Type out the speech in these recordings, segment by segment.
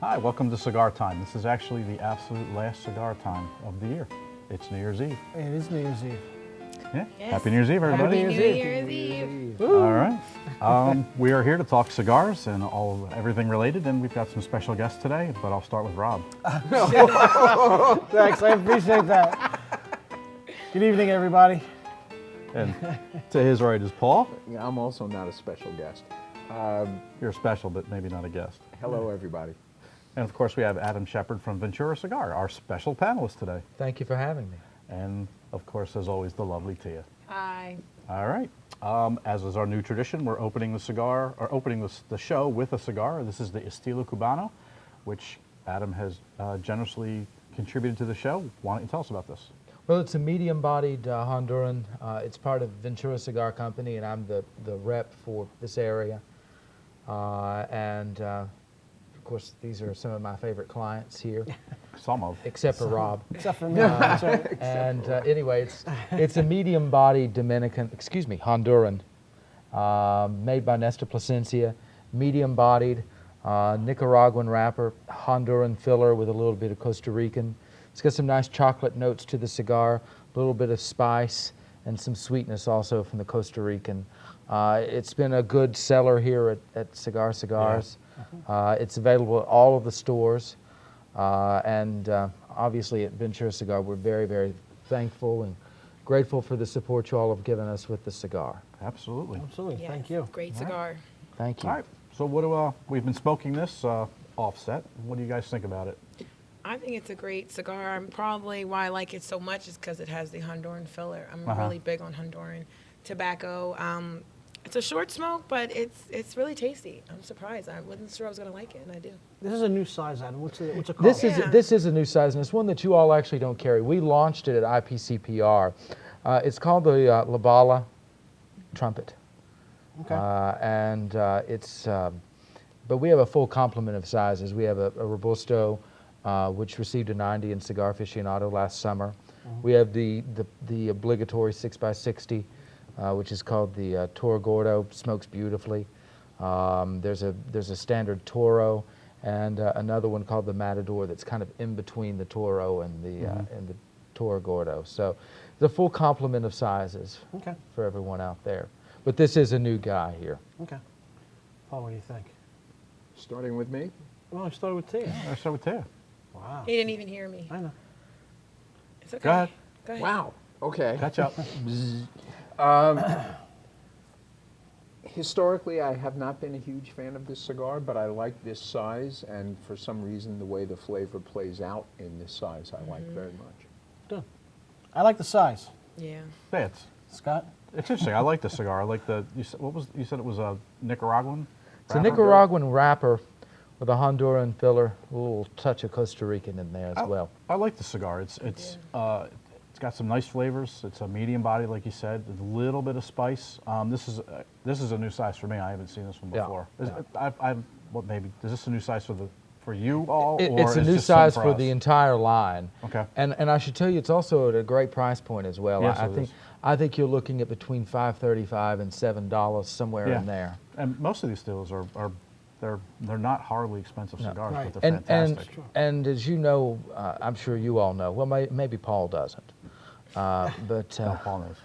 Hi, welcome to Cigar Time. This is actually the absolute last cigar time of the year. It's New Year's Eve. It is New Year's Eve. Yeah. Yes. Happy New Year's Eve, everybody. Happy New Year's Eve. All right. We are here to talk cigars and everything related, and we've got some special guests today, but I'll start with Rob. Thanks, I appreciate that. Good evening, everybody. And to his right is Paul. Yeah, I'm also not a special guest. You're special, but maybe not a guest. Hello, everybody. And of course, we have Adam Shepard from Ventura Cigar, our special panelist today. Thank you for having me. And of course, as always, the lovely Tia. Hi. All right. As is our new tradition, we're opening the show with a cigar. This is the Estilo Cubano, which Adam has generously contributed to the show. Why don't you tell us about this? Well, it's a medium-bodied Honduran. It's part of Ventura Cigar Company, and I'm the rep for this area. Of course, these are some of my favorite clients here. Some of. Except for Rob. Except for me. That's right. And anyway, it's a medium-bodied Honduran, made by Nesta Plasencia, medium-bodied, Nicaraguan wrapper, Honduran filler with a little bit of Costa Rican. It's got some nice chocolate notes to the cigar, a little bit of spice, and some sweetness also from the Costa Rican. It's been a good seller here at Cigar Cigars. Yeah. It's available at all of the stores. Obviously at Ventura Cigar, we're very, very thankful and grateful for the support you all have given us with the cigar. Absolutely. Absolutely. Yes, Thank you. Great cigar. Thank you. All right. So what we've been smoking this offset. What do you guys think about it? I think it's a great cigar. Probably why I like it so much is because it has the Honduran filler. I'm really big on Honduran tobacco. It's a short smoke, but it's really tasty. I'm surprised. I wasn't sure I was going to like it, and I do. This is a new size, Adam. What's it called? This is a new size, and it's one that you all actually don't carry. We launched it at IPCPR. It's called the La Bala Trumpet. Okay. But we have a full complement of sizes. We have a Robusto, which received a 90 in Cigar Aficionado last summer. We have the obligatory 6x60, which is called the Toro Gordo. Smokes beautifully. There's a standard Toro and another one called the Matador that's kind of in between the Toro and the Toro Gordo. So the full complement of sizes for everyone out there. But this is a new guy here. Okay. Paul, what do you think? Starting with me? Well, I started with Tia. I start with Tia. Wow. He didn't even hear me. I know. It's okay. Go ahead. Go ahead. Wow. Okay. Catch up. Historically, I have not been a huge fan of this cigar, but I like this size, and for some reason, the way the flavor plays out in this size, I like very much. Good. I like the size. Yeah. It's Scott? interesting. I like the cigar. I like you said it was a Nicaraguan? It's a Nicaraguan wrapper with a Honduran filler, a little touch of Costa Rican in there as well. I like the cigar. It's got some nice flavors. It's a medium body, like you said, a little bit of spice. This is a new size for me. I haven't seen this one before. Is this a new size for you all? It's a new size for the entire line. Okay. And I should tell you, it's also at a great price point as well. Yes, I think you're looking at between $5.35 and $7 somewhere in there. And most of these deals they're not horribly expensive cigars, Right. but they're fantastic. And as you know, I'm sure you all know. Well, maybe Paul doesn't, but Paul knows.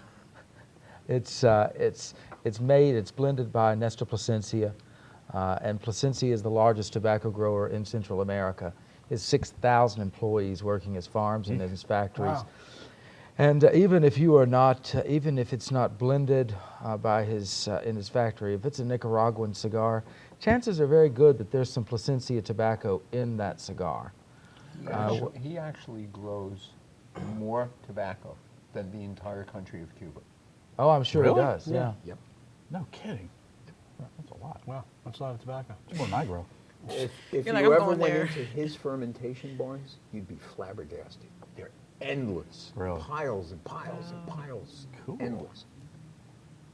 it's blended by Nesta Plasencia, and Plasencia is the largest tobacco grower in Central America. He has 6,000 employees working his farms and in his factories. Wow. And even if it's not blended by in his factory, if it's a Nicaraguan cigar, chances are very good that there's some Plasencia tobacco in that cigar. He actually grows more tobacco than the entire country of Cuba. Oh, I'm sure Really? he does. Yeah. Yep. No kidding. That's a lot. Wow. That's a lot of tobacco. It's more than I grow. If You're you like, I'm ever going went there. into his fermentation barns, you'd be flabbergasted. They're endless. Really? Piles and piles and piles. Cool. Endless.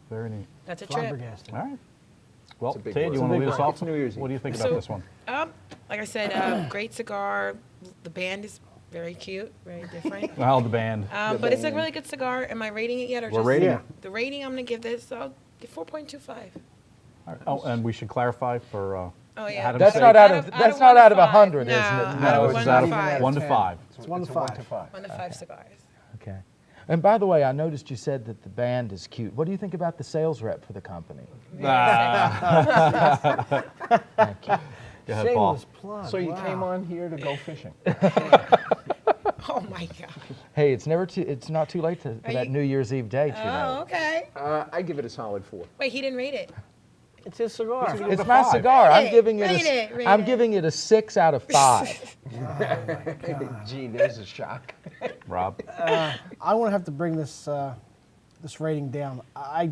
Very neat. That's a trip. Flabbergasted. All right. Well, It's a big Ted, word. you want to lead It's a us big off? It's New Year's What do you Eve. think So- about this one? Like I said, great cigar. The band is very cute, very different. Well, the band. But it's a really good cigar. Am I rating it yet? Or We're just rating it. The rating I'm going to give this, I'll give 4.25. All right. Oh, and we should clarify for Oh yeah. Adam That's Shepard. not out of that's not out of 100, 100, isn't it? No, out of it's 1 out to of 5. 1 to 5. It's 1 to 5. 1 to 5 cigars. Okay. And by the way, I noticed you said that the band is cute. What do you think about the sales rep for the company? Thank you. Go ahead, Paul. Shameless plug. So you wow. came on here to go fishing. Oh my God. Hey, it's not too late for that you- New Year's Eve date, you Oh, know. okay. I give it a solid 4. Wait, he didn't rate it. It's his cigar. It's my cigar. I'm Rate giving it it, a rate I'm it. giving it a 6 out of 5. Gee, there's a shock. Rob? I want to have to bring this this rating down. I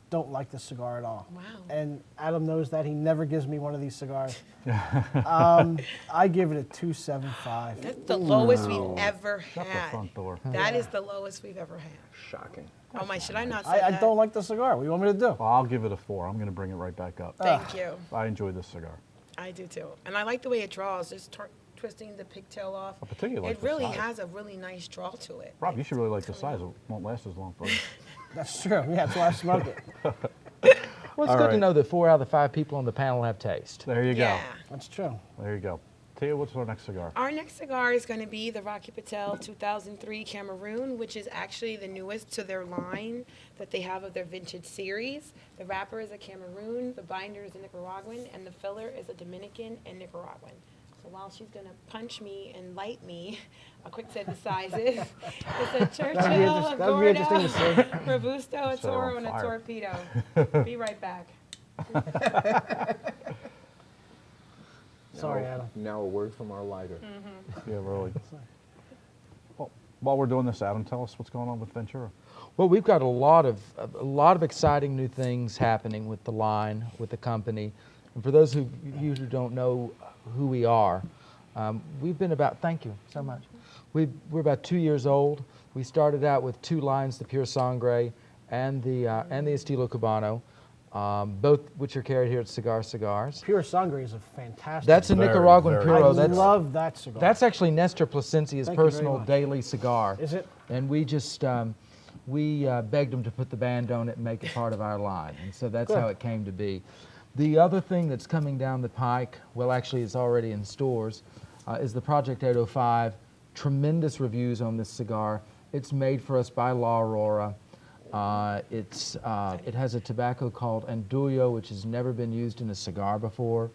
don't like this cigar at all. Wow. And Adam knows that. He never gives me one of these cigars. I give it a 2.75. That's the lowest we've ever Shut the had. front door. That is the lowest we've ever had. Shocking. Oh my, should I not say I that? don't like the cigar. What do you want me to do? Well, I'll give it a 4. I'm going to bring it right back up. Thank you. I enjoy this cigar. I do too. And I like the way it draws, just twisting the pigtail off. I particularly like It the really size. has a really nice draw to it. Rob, you should really like the size. It won't last as long for you. That's true. Yeah, that's why I smoke it. Well, it's All good right. to know that 4 out of the 5 people on the panel have taste. There you go. Yeah. That's true. There you go. Tia, what's our next cigar? Our next cigar is going to be the Rocky Patel 2003 Cameroon, which is actually the newest to their line that they have of their vintage series. The wrapper is a Cameroon, the binder is a Nicaraguan, and the filler is a Dominican and Nicaraguan. So while she's going to punch me and light me, a quick set of sizes. It's a Churchill, a That'd be interesting to Gordo, see. Robusto, a Set her on Toro, and a fire. Torpedo. Be right back. Sorry, Adam. Now a word from our lighter. Yeah, really. Well, while we're doing this, Adam, tell us what's going on with Ventura. Well, we've got a lot of exciting new things happening with the line, with the company. And for those of you who don't know who we are, we've been about, thank you so much. We're about 2 years old. We started out with 2 lines, the Pure Sangre and the Estilo Cubano, both which are carried here at Cigar Cigars. Pure Sangre is a fantastic. That's a Very, Nicaraguan very Puro. I love that cigar. That's actually Nestor Plasencia's Thank you very personal much. daily cigar. Is it? And we just begged him to put the band on it and make it part of our line, and so that's Good. how it came to be. The other thing that's coming down the pike, well, actually, it's already in stores, is the Project 805. Tremendous reviews on this cigar. It's made for us by La Aurora. It has a tobacco called Andullo, which has never been used in a cigar before.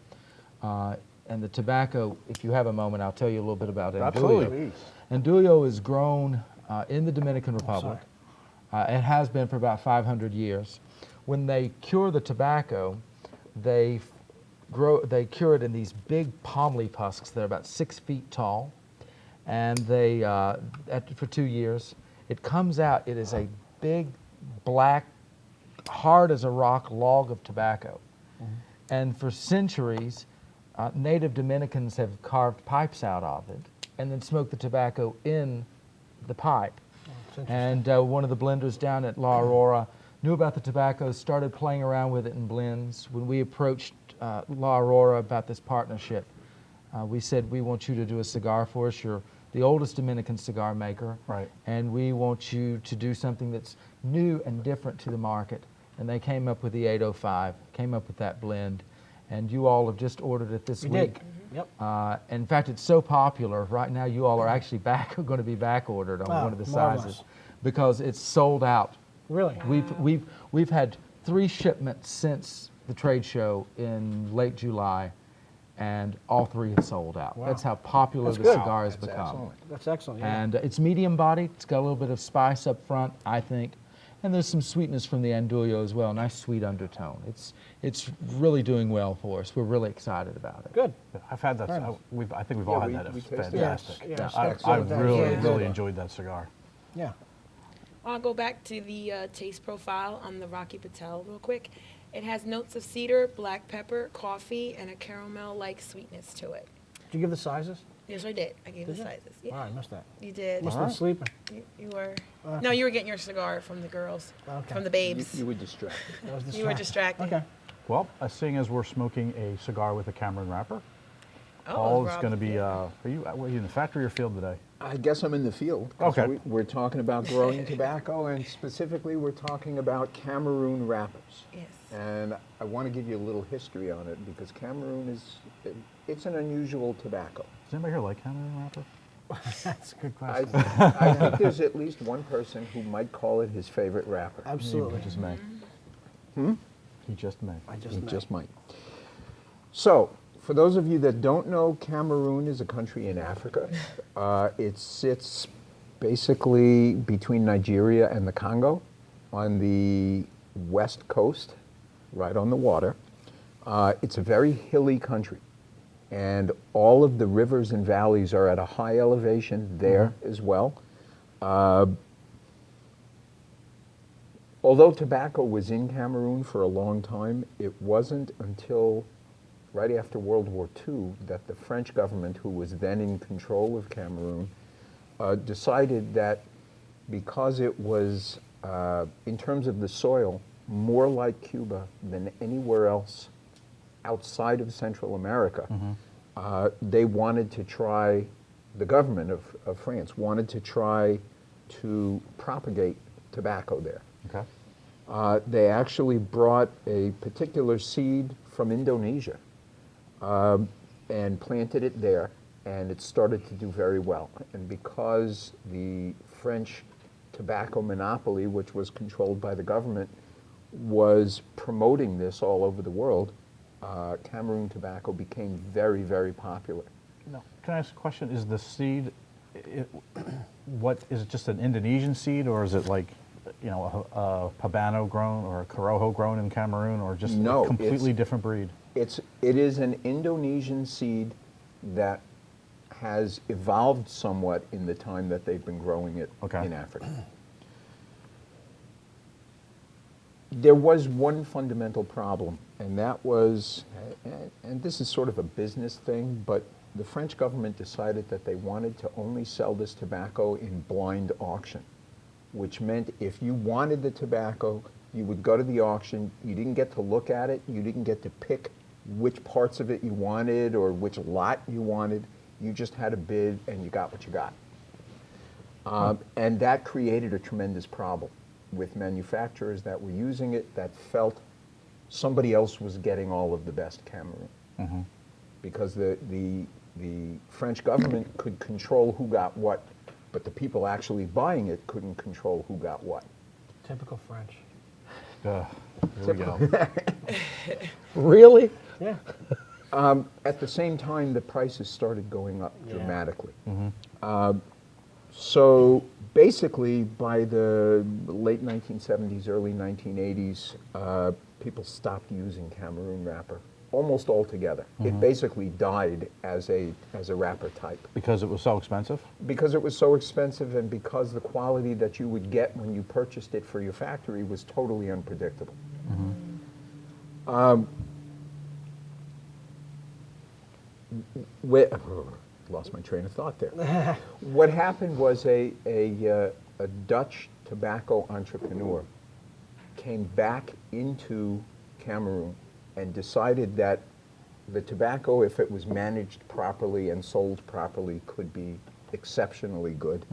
And the tobacco, if you have a moment, I'll tell you a little bit about Andullo. Absolutely. Andullo is grown in the Dominican Republic. It has been for about 500 years. When they cure the tobacco, they cure it in these big palm leaf husks that are about 6 feet tall, and for 2 years, it comes out. It is a big, black, hard as a rock log of tobacco, and for centuries, native Dominicans have carved pipes out of it, and then smoked the tobacco in the pipe. And one of the blenders down at La Aurora knew about the tobacco, started playing around with it in blends. When we approached La Aurora about this partnership, we said, we want you to do a cigar for us. You're the oldest Dominican cigar maker. Right. And we want you to do something that's new and different to the market. And they came up with the 805, came up with that blend. And you all have just ordered it this We week. did. Yep. In fact, it's so popular right now. You all are actually going to be back ordered on Wow, one of the marvelous. sizes because it's sold out. Really? We've had 3 shipments since the trade show in late July, and all 3 have sold out. Wow. That's how popular the good. cigar has That's become. excellent. That's excellent. Yeah. And it's medium bodied. It's got a little bit of spice up front, I think. And there's some sweetness from the Andullo as well, nice sweet undertone. It's really doing well for us. We're really excited about it. Good. I've had that. Very nice. I think we've all had we- that. we It's tasted it. fantastic. Yes, yes, I excellent. really, Yeah. really enjoyed that cigar. Yeah. I'll go back to the taste profile on the Rocky Patel real quick. It has notes of cedar, black pepper, coffee, and a caramel-like sweetness to it. Did you give the sizes? Yes, I did. I gave Did the you? sizes. Yeah, Wow, I missed that. you did. Must have been sleeping. You were. No, you were getting your cigar from the girls, Okay. from the You, babes. you were distracted. I was You were distracted. distracted. Okay. Well, seeing as we're smoking a cigar with a Cameroon wrapper, Oh, Paul's Rob, going to be. yeah. Were you in the factory or field today? I guess I'm in the field. 'Cause Okay. We're talking about growing tobacco, and specifically we're talking about Cameroon wrappers. Yes. And I want to give you a little history on it because Cameroon it's an unusual tobacco. Does anybody here like Cameroon wrapper? That's a good I, question. I think there's at least one person who might call it his favorite wrapper. Absolutely. He just may. He just may. He just might. So, for those of you that don't know, Cameroon is a country in Africa. It sits basically between Nigeria and the Congo on the west coast, right on the water. It's a very hilly country, and all of the rivers and valleys are at a high elevation there as well. Although tobacco was in Cameroon for a long time, it wasn't until right after World War II that the French government, who was then in control of Cameroon, decided that because it was, in terms of the soil, more like Cuba than anywhere else outside of Central America, they wanted to try, the government of France wanted to try to propagate tobacco there. Okay. They actually brought a particular seed from Indonesia and planted it there, and it started to do very well. And because the French tobacco monopoly, which was controlled by the government, was promoting this all over the world, Cameroon tobacco became very, very popular. No. Can I ask a question? Is the seed, what, is it just an Indonesian seed, or is it like, you know, a Habano grown or a Corojo grown in Cameroon, or just No, a completely different breed? It is an Indonesian seed that has evolved somewhat in the time that they've been growing it in Africa. There was one fundamental problem, and that was, and this is sort of a business thing, but the French government decided that they wanted to only sell this tobacco in blind auction, which meant if you wanted the tobacco, you would go to the auction, you didn't get to look at it, you didn't get to pick which parts of it you wanted or which lot you wanted, you just had a bid and you got what you got. And that created a tremendous problem with manufacturers that were using it that felt somebody else was getting all of the best Cameroon. Because the French government could control who got what, but the people actually buying it couldn't control who got what. Typical French. Here we go. Really? Yeah. At the same time, the prices started going up dramatically. So basically, by the late 1970s, early 1980s, people stopped using Cameroon wrapper almost altogether. It basically died as a wrapper type. Because it was so expensive? Because it was so expensive, and because the quality that you would get when you purchased it for your factory was totally unpredictable. Lost my train of thought there. What happened was a Dutch tobacco entrepreneur came back into Cameroon and decided that the tobacco, if it was managed properly and sold properly, could be exceptionally good.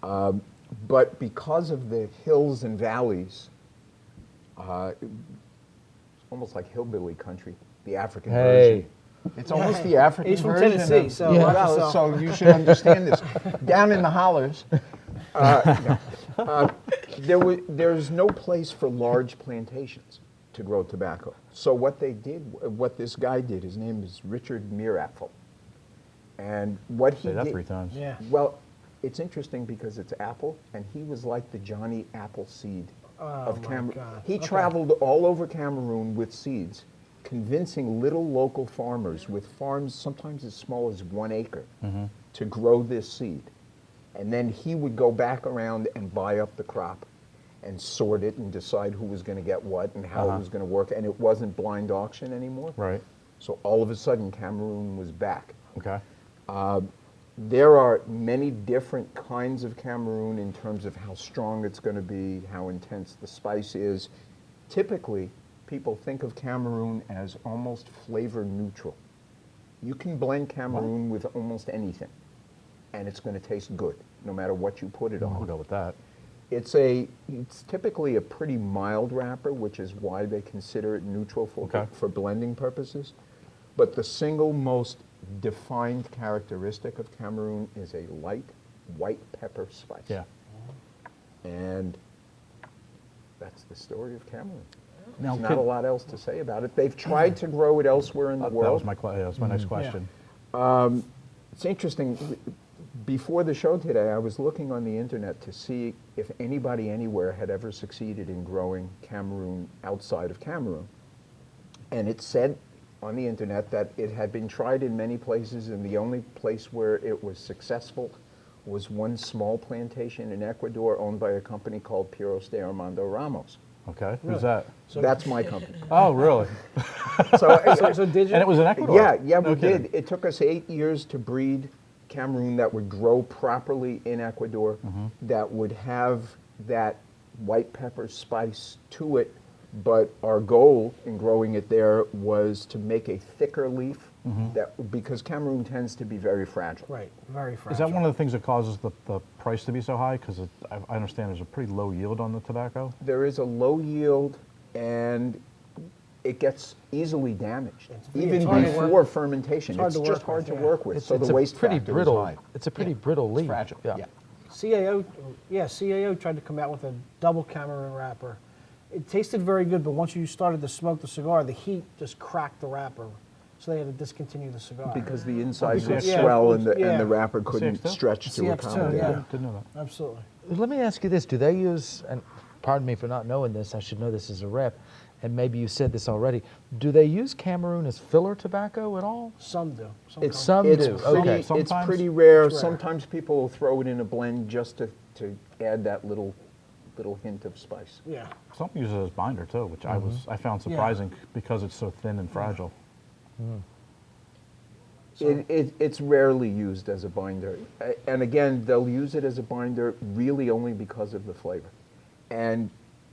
But because of the hills and valleys, it's almost like hillbilly country, the African version. It's almost the African He's from version. Tennessee, of, so well, so you should understand this. Down in the hollers, there's no place for large plantations to grow tobacco. So what they did, what this guy did, his name is Richard Meerapfel, and what he Say that did, 3 times. Yeah. well, it's interesting because it's apple, and he was like the Johnny Appleseed of my Cameroon. God. He Okay. traveled all over Cameroon with seeds, convincing little local farmers with farms sometimes as small as 1 acre to grow this seed. And then he would go back around and buy up the crop and sort it and decide who was going to get what and how it was going to work. And it wasn't blind auction anymore. Right. So all of a sudden, Cameroon was back. Okay. There are many different kinds of Cameroon in terms of how strong it's going to be, how intense the spice is. Typically, people think of Cameroon as almost flavor neutral. You can blend Cameroon with almost anything, and it's going to taste good, no matter what you put it We'll on. go with that. It's typically a pretty mild wrapper, which is why they consider it neutral for blending purposes. But the single most defined characteristic of Cameroon is a light white pepper spice. Yeah. And that's the story of Cameroon. Now, There's not a lot else to say about it. They've tried to grow it elsewhere in the world. That was my next question. It's interesting. Before the show today, I was looking on the internet to see if anybody anywhere had ever succeeded in growing Cameroon outside of Cameroon. And it said on the internet that it had been tried in many places, and the only place where it was successful was one small plantation in Ecuador owned by a company called Piros de Armando Ramos. Okay, who's that? That's my company. Oh, really? So did you? And it was in Ecuador? Yeah, No we kidding. did. It took us 8 years to breed Cameroon that would grow properly in Ecuador, that would have that white pepper spice to it, but our goal in growing it there was to make a thicker leaf, because Cameroon tends to be very fragile. Right, very fragile. Is that one of the things that causes the price to be so high? Because I understand there's a pretty low yield on the tobacco. There is a low yield, and it gets easily damaged, even hard to work- before fermentation. hard It's to just work hard with, to yeah. work with, It's, so it's the a waste pretty factor brittle. is high. It's a pretty brittle leaf. Fragile. Yeah. CAO tried to come out with a double Cameroon wrapper. It tasted very good, but once you started to smoke the cigar, the heat just cracked the wrapper. So they had to discontinue the cigar. Because the inside would Yeah. swell and Yeah. the wrapper couldn't CX2? stretch to CX2, accommodate yeah. it. Didn't know that. Absolutely. Let me ask you this: do they use? And pardon me for not knowing this. I should know this as a rep. And maybe you said this already. Do they use Cameroon as filler tobacco at all? Some do. Some It's do. pretty, Okay. it's Sometimes? pretty rare. It's rare. Sometimes people will throw it in a blend just to add that little hint of spice. Yeah. Some use it as binder too, which I found surprising because it's so thin and fragile. It's rarely used as a binder. And again, they'll use it as a binder really only because of the flavor. And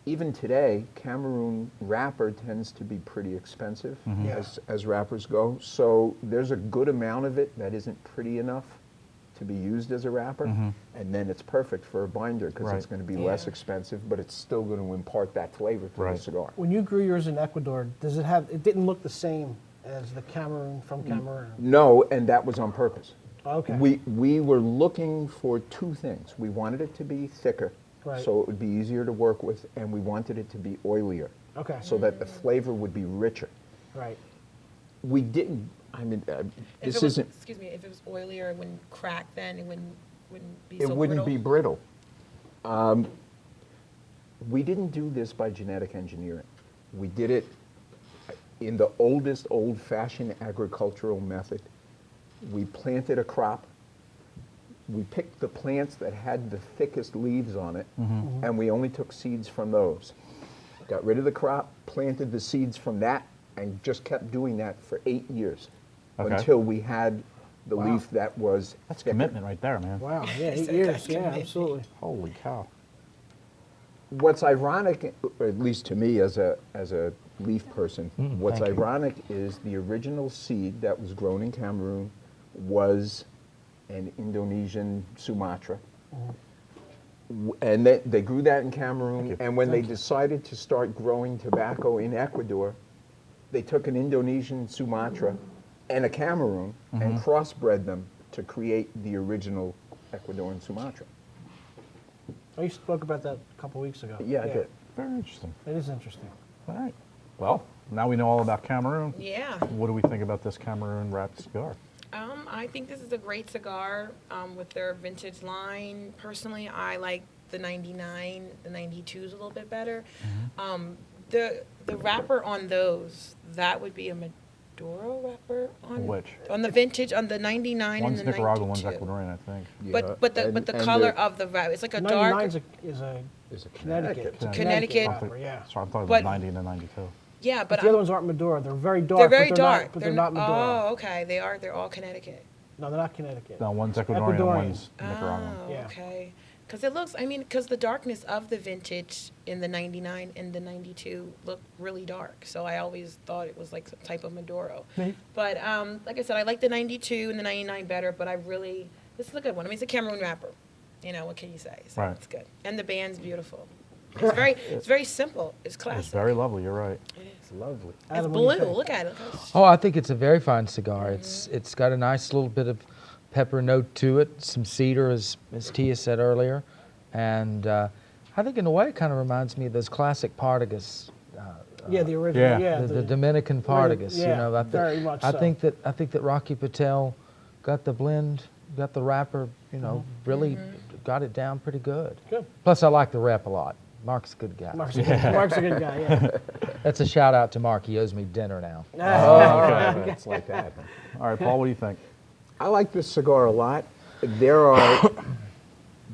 even today, Cameroon wrapper tends to be pretty expensive Yeah. as wrappers go. So there's a good amount of it that isn't pretty enough to be used as a wrapper. And then it's perfect for a binder because it's Right. going to be less expensive, but it's still going to impart that flavor to Right. the cigar. When you grew yours in Ecuador, it didn't look the same as the Cameroon from Cameroon? No, and that was on purpose. Okay. We were looking for two things. We wanted it to be thicker, Right. so it would be easier to work with, and we wanted it to be oilier, Okay. so that the flavor would be richer. Right. We didn't. I mean, If this it was, isn't. excuse me, if it was oilier, it wouldn't crack then, it wouldn't be It so wouldn't brittle. be brittle. We didn't do this by genetic engineering. We did it in the oldest, old-fashioned agricultural method. We planted a crop. We picked the plants that had the thickest leaves on it, and we only took seeds from those. Got rid of the crop, planted the seeds from that, and just kept doing that for 8 years Okay. until we had the leaf that was That's thicker. commitment right there, man. Wow. Yeah, 8 said years. that's Yeah, commitment. absolutely. Holy cow. What's ironic, or at least to me as a leaf person, what's thank you. ironic is the original seed that was grown in Cameroon was an Indonesian Sumatra. And they grew that in Cameroon, and when they decided to start growing tobacco in Ecuador, they took an Indonesian Sumatra and a Cameroon and crossbred them to create the original Ecuadorian Sumatra. Oh, you spoke about that a couple weeks ago. Yeah, I did. Very interesting. It is interesting. All right. Well, now we know all about Cameroon. Yeah. What do we think about this Cameroon wrapped cigar? I think this is a great cigar with their vintage line. Personally, I like the 99, the 92s a little bit better. The wrapper on those, that would be a Maduro wrapper on Which? on the vintage, on the 99 One's and the Nicaraguan, 92. one's Ecuadorian, I think. But the color of the wrapper, it's like a dark. 99 is a Is a Connecticut. Connecticut. wrapper, yeah. Sorry, I'm talking But- about 90 and the 92. Yeah, But but the other ones aren't Maduro. They're very dark. they're very but dark. But they're not Maduro. Oh, okay. They are. They're all Connecticut. No, they're not Connecticut. No, one's Ecuadorian, and one's Nicaraguan. Oh, Yeah. okay. Because it looks, because the darkness of the vintage in the 99 and the 92 look really dark. So I always thought it was like some type of Maduro. Neat. But like I said, I like the 92 and the 99 better, but this is a good one. It's a Cameroon wrapper. You know, what can you say? So Right. it's good. And the band's beautiful. It's very simple. It's classic. It's very lovely. You're right. It is. Lovely. It's Adam, what do you blue. think? Look at it. Oh, I think it's a very fine cigar. It's got a nice little bit of pepper note to it, some cedar, as Tia said earlier, and I think in a way it kind of reminds me of those classic Partagas, Yeah, the original. Yeah. Yeah, the Dominican Partagas. yeah, you know, very much I so. think that Rocky Patel got the blend, got the wrapper, you know, really got it down pretty good. Good. Plus, I like the rep a lot. Mark's a good guy. Mark's a good guy. Yeah. That's a shout out to Mark. He owes me dinner now. Okay. It's like that. All right, Paul, what do you think? I like this cigar a lot. There are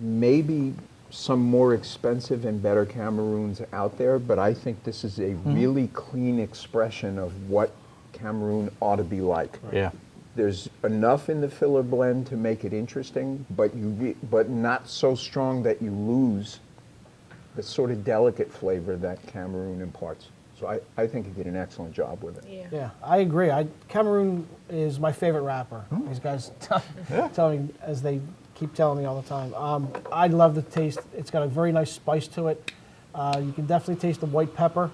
maybe some more expensive and better Cameroons out there, but I think this is a really clean expression of what Cameroon ought to be like. Yeah. There's enough in the filler blend to make it interesting, but not so strong that you lose the sort of delicate flavor that Cameroon imparts. So I think he did an excellent job with it. Yeah. Yeah, I agree. Cameroon is my favorite rapper. These guys tell me, as they keep telling me all the time. I love the taste. It's got a very nice spice to it. You can definitely taste the white pepper.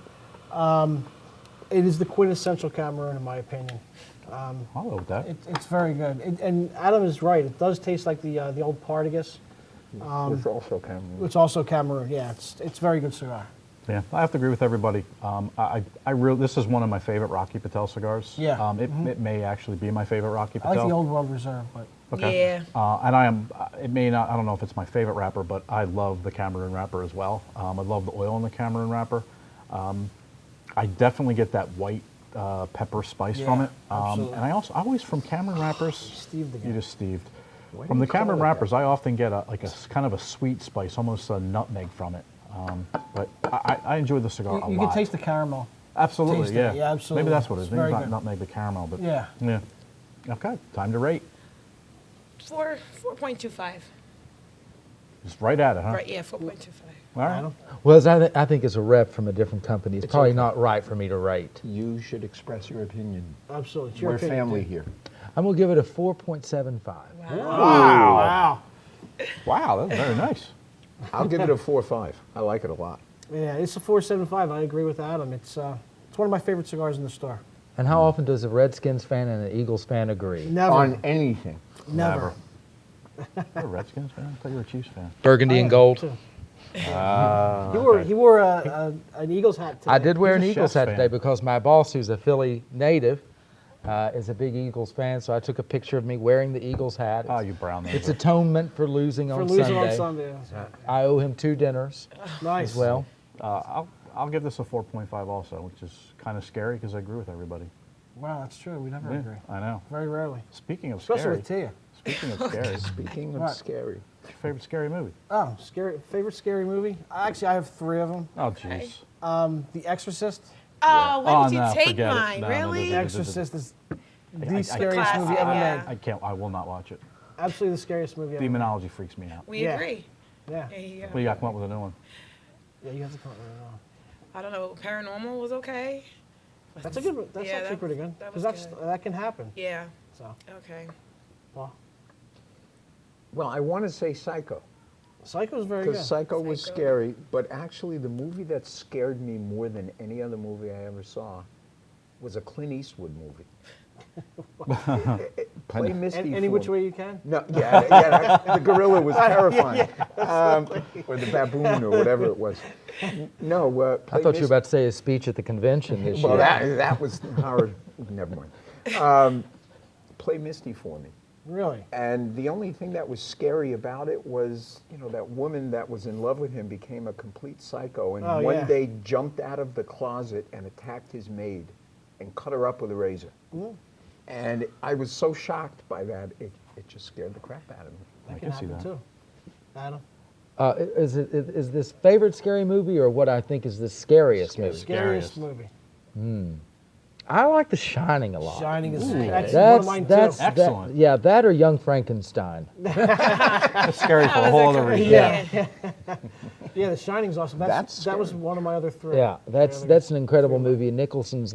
It is the quintessential Cameroon, in my opinion. I'll go with that. It's very good. And Adam is right. It does taste like the old Partagas. It's also Cameroon. It's also Cameroon. Yeah, it's a very good cigar. Yeah, I have to agree with everybody. This is one of my favorite Rocky Patel cigars. Yeah. It may actually be my favorite Rocky I Patel. like the Old World Reserve, but Okay. Yeah. And it may not, I don't know if it's my favorite wrapper, but I love the Cameroon wrapper as well. I love the oil in the Cameroon wrapper. I definitely get that white pepper spice from Yeah, it. absolutely. And I always, from Cameroon wrappers, Steved again. you just Steved. Why From do the you call Cameroon it that? wrappers, I often get a kind of a sweet spice, almost a nutmeg from it. But I enjoy the cigar a you lot. can taste the caramel. Absolutely, taste it. yeah. Yeah, absolutely. Maybe that's what it is. It's Maybe very not good. nutmeg the caramel, but Yeah. yeah. Okay, time to rate. 4.25. Just right at it, huh? Right. Yeah. 4.25. All right. Adam? Well, I think it's a rep from a different company. It's probably not right for me to rate. You should express your opinion. Absolutely. It's your We're opinion, family too. here. I'm going to give it a 4.75. Wow. Wow. Wow, that's very nice. I'll give it a 4.5. I like it a lot. Yeah, it's a 4.75. I agree with Adam. It's one of my favorite cigars in the store. And how often does a Redskins fan and an Eagles fan agree? Never. On anything. Never. You're a Redskins fan? I thought you were a Chiefs fan. Burgundy and I am, gold. too. Okay. He wore an Eagles hat today. I did wear an He's a Eagles Chefs hat fan. today because my boss, who's a Philly native, is a big Eagles fan. So I took a picture of me wearing the Eagles hat. Oh, you brown It's noser. atonement for losing For on losing Sunday. on Sunday. I owe him 2 dinners Nice. as well. I'll give this a 4.5 also, which is kind of scary because I agree with everybody. Wow, that's true. We never Yeah, agree. I know. Very rarely. Speaking of Especially scary, with Tia. speaking of scary, what's Speaking of What? scary. your favorite scary movie? Oh, favorite scary movie? Actually, I have 3 of them. Oh, jeez. The Exorcist. Oh, why did Oh, you no, take forget it. mine? No, no, Really? The Exorcist is the I- scariest movie ever Classic, made. yeah. I will not watch it. Absolutely the scariest movie ever Demonology freaks me out. We Yeah. agree. made. Yeah. There you But go. you got to come up with a new one. Yeah, you have to come up with it. I don't know. Paranormal was okay. That's a good one. That's Yeah, actually that- pretty good. that Because was good. that can happen. Yeah. So, Okay. well, Well, I want to say Psycho. Psycho's very good. Because Psycho was Psycho. scary, but actually the movie that scared me more than any other movie I ever saw was a Clint Eastwood movie. Play Misty Any for which me. way you can? No, the gorilla was terrifying. Or the baboon or whatever it was. No, I Play thought you were Misty- about to say a speech at the convention this Well, year. that was hard. Never mind. Play Misty for me. Really? And the only thing that was scary about it was, that woman that was in love with him became a complete psycho and Oh, one yeah. day jumped out of the closet and attacked his maid and cut her up with a razor. And I was so shocked by that, it just scared the crap out of me. That I can can see happen that. too. Adam? Is this favorite scary movie or what I think is the scariest movie? Scariest Scariest. movie. I like The Shining a lot. Shining is Ooh. that's one of mine too. Excellent. Yeah, that or Young Frankenstein. That's scary for a whole other reason. Yeah. Yeah, The Shining's awesome. That's that was scary. one of my other 3. Yeah, that's an incredible movie. Nicholson's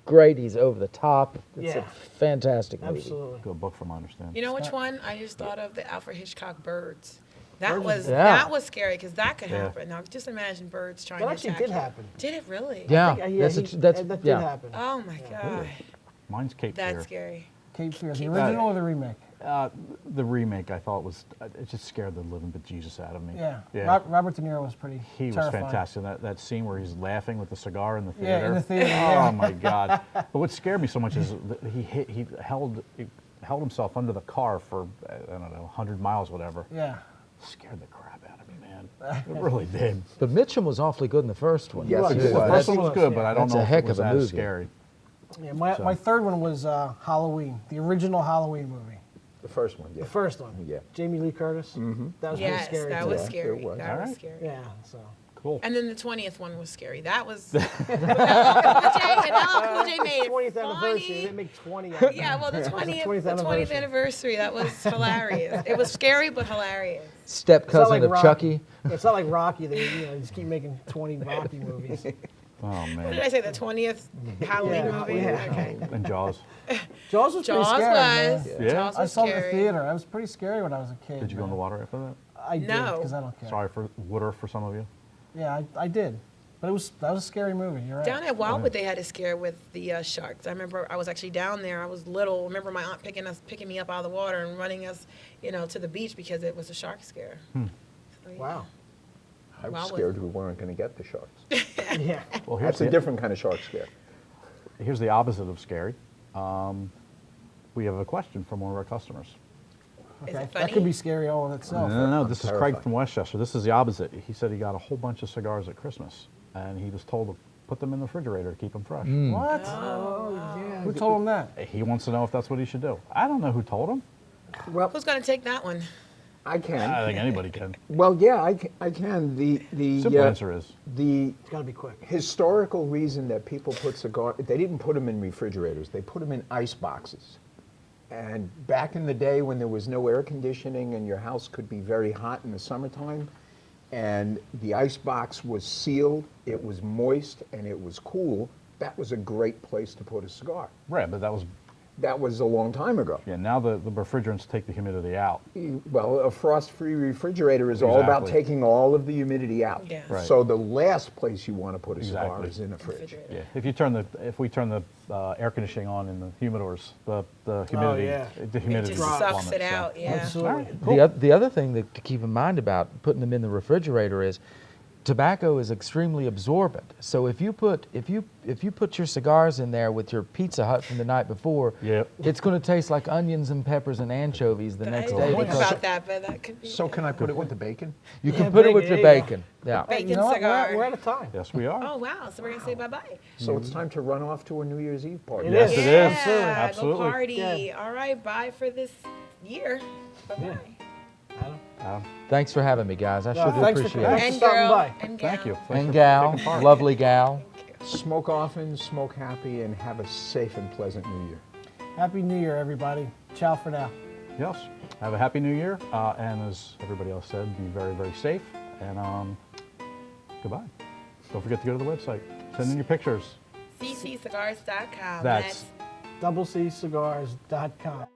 great. He's over the top. It's Yeah. a fantastic movie. Absolutely. Good book from my understanding. You know which one I just thought of? The Alfred Hitchcock Birds. That was scary because that could Yeah. happen. Now just imagine birds trying That to actually attack did you. happen. Did it really? Yeah, Yeah, that did happen. Oh my god, Mine's Cape that's Fear. scary. Cape Fear, the original or the remake? The remake, I thought it just scared the living bejesus out of me. Yeah. Robert De Niro was pretty He was terrifying. fantastic. That scene where he's laughing with the cigar in the theater. Yeah, in the theater. Oh yeah. my God! But what scared me so much is that he held himself under the car for I don't know 100 miles, whatever. Yeah. Scared the crap out of me, man. It really did. But Mitchum was awfully good in the first one. Yes, was. he The was. first one was good, Yeah. but I don't That's know a if heck it was of a as movie. scary. Yeah, my third one was Halloween, the original Halloween movie. The first one, yeah. The first one. Yeah. Jamie Lee Curtis. That was Yes, pretty scary. that too. was Yeah, scary. it was. That All was right. scary. Yeah, so. Cool. And then the 20th one was scary. That was LL Cool J made it 20th anniversary, they funny. didn't make 20 of it. Yeah, well, the 20th, 20th the 20th anniversary. anniversary, that was hilarious. It was scary but hilarious. Step It's not cousin like of Rocky. Chucky. It's not like Rocky. They just keep making 20 Rocky movies. Oh What did man. I say? The 20th Halloween Yeah, movie. yeah. Okay. And Jaws. Jaws was pretty Jaws scary. was. man. Yeah. Jaws I was saw it in the scary. theater. It was pretty scary when I was a kid. Did you go in the man. water after that? I did, No. because I don't care. Sorry for water for some of you. Yeah, I did. But that was a scary movie. You're right. Down at Wildwood, they had a scare with the sharks. I remember I was actually down there. I was little. I remember my aunt picking me up out of the water and running us, to the beach because it was a shark scare. So, yeah. Wow. I was Wildwood. scared we weren't going to get the sharks. Yeah. Well, That's a different kind of shark scare. Here's the opposite of scary. We have a question from one of our customers. Is Okay. it That funny? could be scary all in itself. No. This is Craig terrified. from Westchester. This is the opposite. He said he got a whole bunch of cigars at Christmas, and he was told to put them in the refrigerator to keep them fresh. What? Yeah. Who told him that? He wants to know if that's what he should do. I don't know who told him. Well, Who's going to take that one? I can. I think anybody can. Well, yeah, I can. Simple answer is the It's got to be quick. historical reason that people put they didn't put them in refrigerators. They put them in ice boxes. And back in the day when there was no air conditioning and your house could be very hot in the summertime, and the ice box was sealed, it was moist, and it was cool, that was a great place to put a cigar. right, but that was That was a long time ago. Now the refrigerants take the humidity out. Well, a frost-free refrigerator is all about Exactly. taking all of the humidity out. Yeah. Right. So the last place you want to put a cigar Exactly. is in a fridge. Refrigerator. Yeah, if we turn the air conditioning on in the humidors, the humidity yeah. the humidity just sucks plummets, it so. out, yeah. Absolutely. The other thing to keep in mind about putting them in the refrigerator is tobacco is extremely absorbent. So if you put your cigars in there with your Pizza Hut from the night before, Yep. it's going to taste like onions and peppers and anchovies the I next didn't day. think because about that, but that could be. So can I put it with the bacon? you Yeah, can put it with bacon, your there you go. bacon. Yeah. Bacon You know what? cigar. We're out of time. Yes, we are. Oh wow! So we're gonna say bye bye. So it's time to run off to a New Year's Eve party. It Yes, is. it Yeah, is. Absolutely. Go party. Yeah. All right, bye for this year. Bye bye. Thanks for having me, guys. I No, sure do thanks for appreciate coming. it. And stopping girl. by. And gal. Thank you. Thanks And for gal, taking part. lovely gal. Smoke often, smoke happy, and have a safe and pleasant New Year. Happy New Year, everybody. Ciao for now. Yes. Have a happy new year. And as everybody else said, be very, very safe. And goodbye. Don't forget to go to the website. Send in your pictures. cccigars.com. That's DoubleCCigars.com.